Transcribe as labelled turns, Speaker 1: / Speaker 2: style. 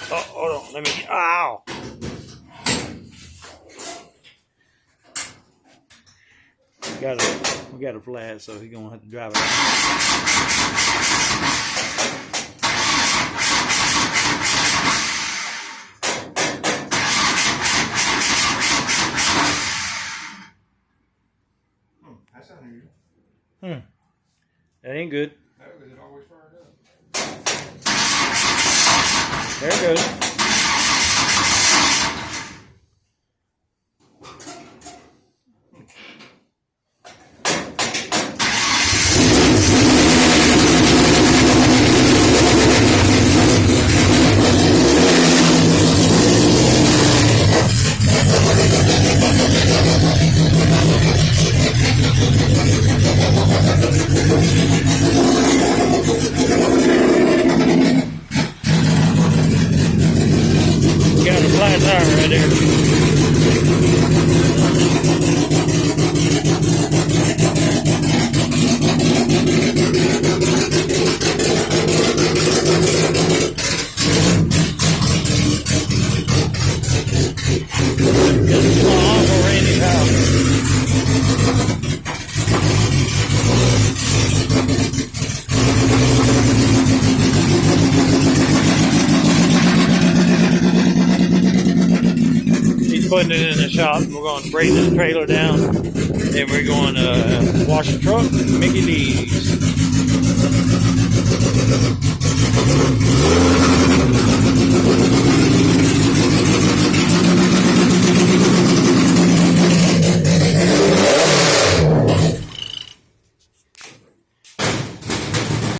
Speaker 1: Oh, hold on. Let me. Ow. We got a flat, so he's gonna have to drive it out.
Speaker 2: That's unusual.
Speaker 1: That ain't good.
Speaker 2: No, because it always fired up.
Speaker 1: There it goes. Got a flat tire right there. This is my Uncle Randy Powell. He's putting it in the shop. We're going to break this trailer down. Then we're going to wash the truck. Mickey D's.